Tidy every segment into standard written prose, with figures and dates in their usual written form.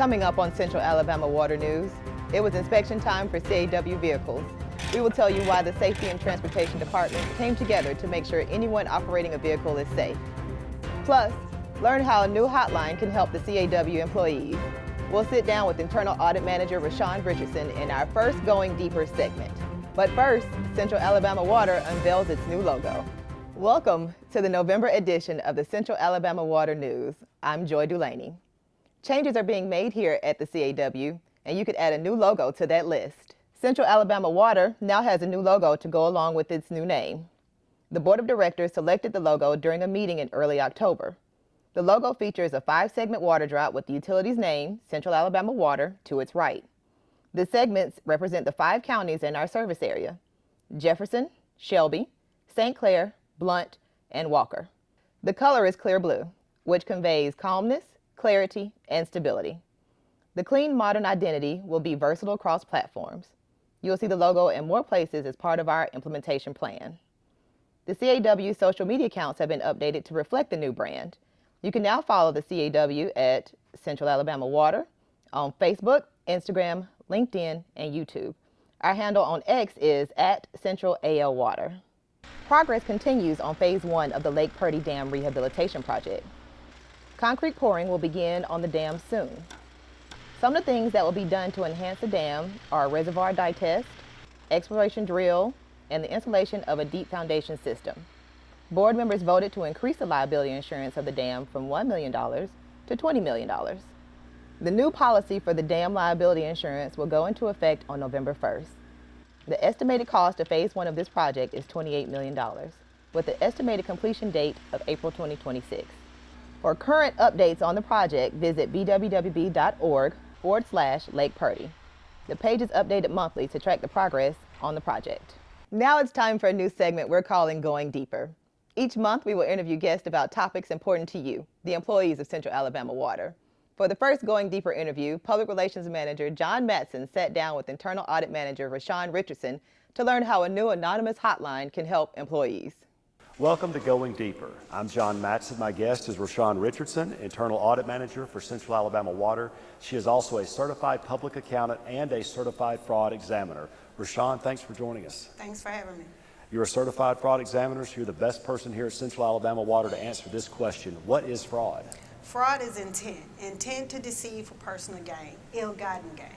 Coming up on Central Alabama Water News, it was inspection time for CAW vehicles. We will tell you why the Safety and Transportation Department came together to make sure anyone operating a vehicle is safe. Plus, learn how a new hotline can help the CAW employees. We'll sit down with Internal Audit Manager Rashawn Richardson in our first Going Deeper segment. But first, Central Alabama Water unveils its new logo. Welcome to the November edition of the Central Alabama Water News. I'm Joy Dulaney. Changes are being made here at the CAW, and you could add a new logo to that list. Central Alabama Water now has a new logo to go along with its new name. The Board of Directors selected the logo during a meeting in early October. The logo features a 5-segment water drop with the utility's name, Central Alabama Water, to its right. The segments represent the 5 counties in our service area: Jefferson, Shelby, St. Clair, Blount, and Walker. The color is clear blue, which conveys calmness, clarity, and stability. The clean, modern identity will be versatile across platforms. You'll see the logo in more places as part of our implementation plan. The CAW social media accounts have been updated to reflect the new brand. You can now follow the CAW at Central Alabama Water on Facebook, Instagram, LinkedIn, and YouTube. Our handle on X is @CentralALWater. Progress continues on Phase 1 of the Lake Purdy Dam rehabilitation project. Concrete pouring will begin on the dam soon. Some of the things that will be done to enhance the dam are a reservoir dye test, exploration drill, and the installation of a deep foundation system. Board members voted to increase the liability insurance of the dam from $1 million to $20 million. The new policy for the dam liability insurance will go into effect on November 1st. The estimated cost of Phase 1 of this project is $28 million, with the estimated completion date of April 2026. For current updates on the project, visit bwwb.org/Lake Purdy. The page is updated monthly to track the progress on the project. Now it's time for a new segment we're calling Going Deeper. Each month, we will interview guests about topics important to you, the employees of Central Alabama Water. For the first Going Deeper interview, Public Relations Manager John Matson sat down with Internal Audit Manager Rashawn Richardson to learn how a new anonymous hotline can help employees. Welcome to Going Deeper. I'm John Matson. My guest is Rashawn Richardson, Internal Audit Manager for Central Alabama Water. She is also a certified public accountant and a certified fraud examiner. Rashawn, thanks for joining us. Thanks for having me. You're a certified fraud examiner, so you're the best person here at Central Alabama Water to answer this question. What is fraud? Fraud is intent to deceive for personal gain, ill-gotten gain.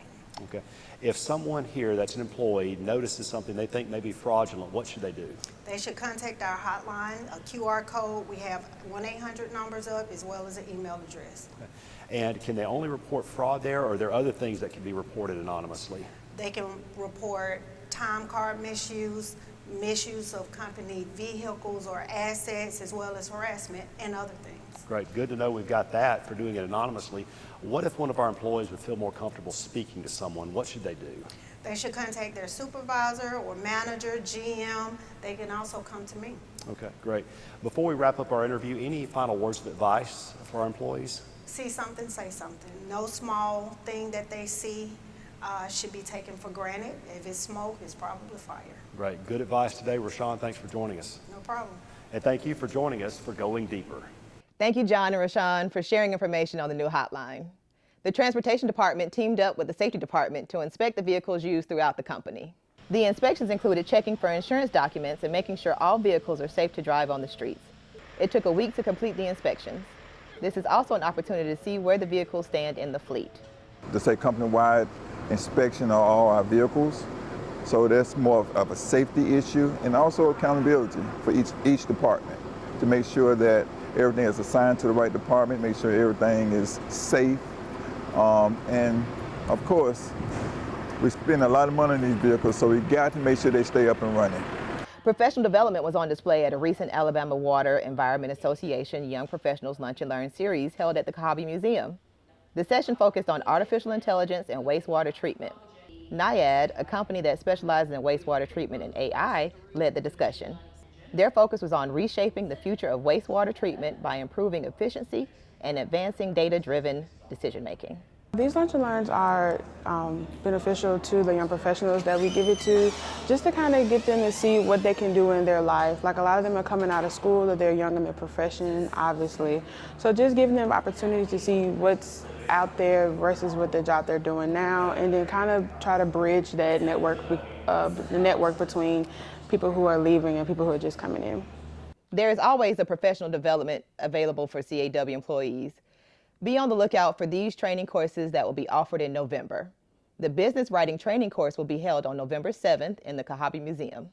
Okay. If someone here that's an employee notices something they think may be fraudulent, what should they do? They should contact our hotline, a QR code. We have 1-800 numbers up as well as an email address. Okay. And can they only report fraud there, or are there other things that can be reported anonymously? They can report time card misuse of company vehicles or assets, as well as harassment and other things. Great. Good to know we've got that for doing it anonymously. What if one of our employees would feel more comfortable speaking to someone? What should they do? They should contact their supervisor or manager, GM. They can also come to me. Okay, great. Before we wrap up our interview, any final words of advice for our employees? See something, say something. No small thing that they see should be taken for granted. If it's smoke, it's probably fire. Great. Good advice today. Rashawn, thanks for joining us. No problem. And thank you for joining us for Going Deeper. Thank you, John and Rashawn, for sharing information on the new hotline. The Transportation Department teamed up with the Safety Department to inspect the vehicles used throughout the company. The inspections included checking for insurance documents and making sure all vehicles are safe to drive on the streets. It took a week to complete the inspections. This is also an opportunity to see where the vehicles stand in the fleet. This is a company-wide inspection of all our vehicles, so that's more of a safety issue and also accountability for each department to make sure that everything is assigned to the right department, make sure everything is safe, and of course, we spend a lot of money on these vehicles, so we got to make sure they stay up and running. Professional development was on display at a recent Alabama Water Environment Association Young Professionals Lunch and Learn series held at the CAW Museum. The session focused on artificial intelligence and wastewater treatment. NIAD, a company that specializes in wastewater treatment and AI, led the discussion. Their focus was on reshaping the future of wastewater treatment by improving efficiency and advancing data-driven decision-making. These lunch and learns are beneficial to the young professionals that we give it to, just to kind of get them to see what they can do in their life. Like a lot of them are coming out of school or they're young in their profession, obviously. So just giving them opportunity to see what's out there versus what the job they're doing now, and then kind of try to bridge that network, the network between people who are leaving and people who are just coming in. There is always a professional development available for CAW employees. Be on the lookout for these training courses that will be offered in November. The business writing training course will be held on November 7th in the CAW Museum.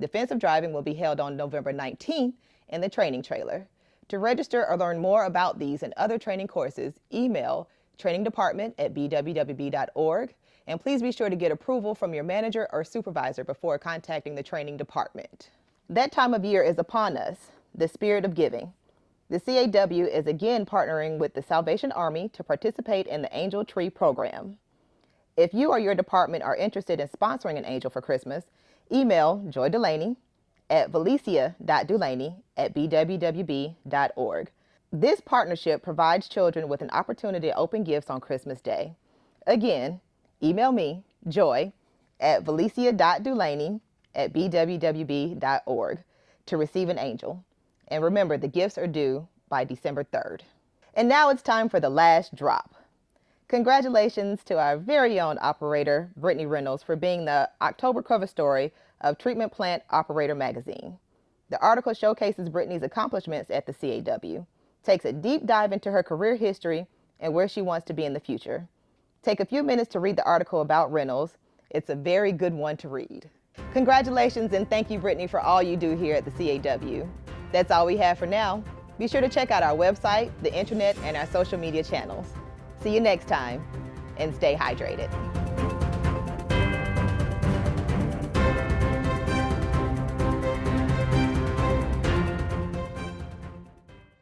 Defensive driving will be held on November 19th in the training trailer. To register or learn more about these and other training courses, email trainingdepartment@bwwb.org, and please be sure to get approval from your manager or supervisor before contacting the training department. That time of year is upon us, the spirit of giving. The CAW is again partnering with the Salvation Army to participate in the Angel Tree program. If you or your department are interested in sponsoring an angel for Christmas, email Joy Delaney at valicia.delaney@bwwb.org. This partnership provides children with an opportunity to open gifts on Christmas Day. Again, email me, Joy, at valicia.delaney@bwwb.org to receive an angel. And remember, the gifts are due by December 3rd. And now it's time for the last drop. Congratulations to our very own operator, Brittany Reynolds, for being the October cover story of Treatment Plant Operator magazine. The article showcases Brittany's accomplishments at the CAW, takes a deep dive into her career history and where she wants to be in the future. Take a few minutes to read the article about Reynolds. It's a very good one to read. Congratulations and thank you, Brittany, for all you do here at the CAW. That's all we have for now. Be sure to check out our website, the internet, and our social media channels. See you next time, and stay hydrated.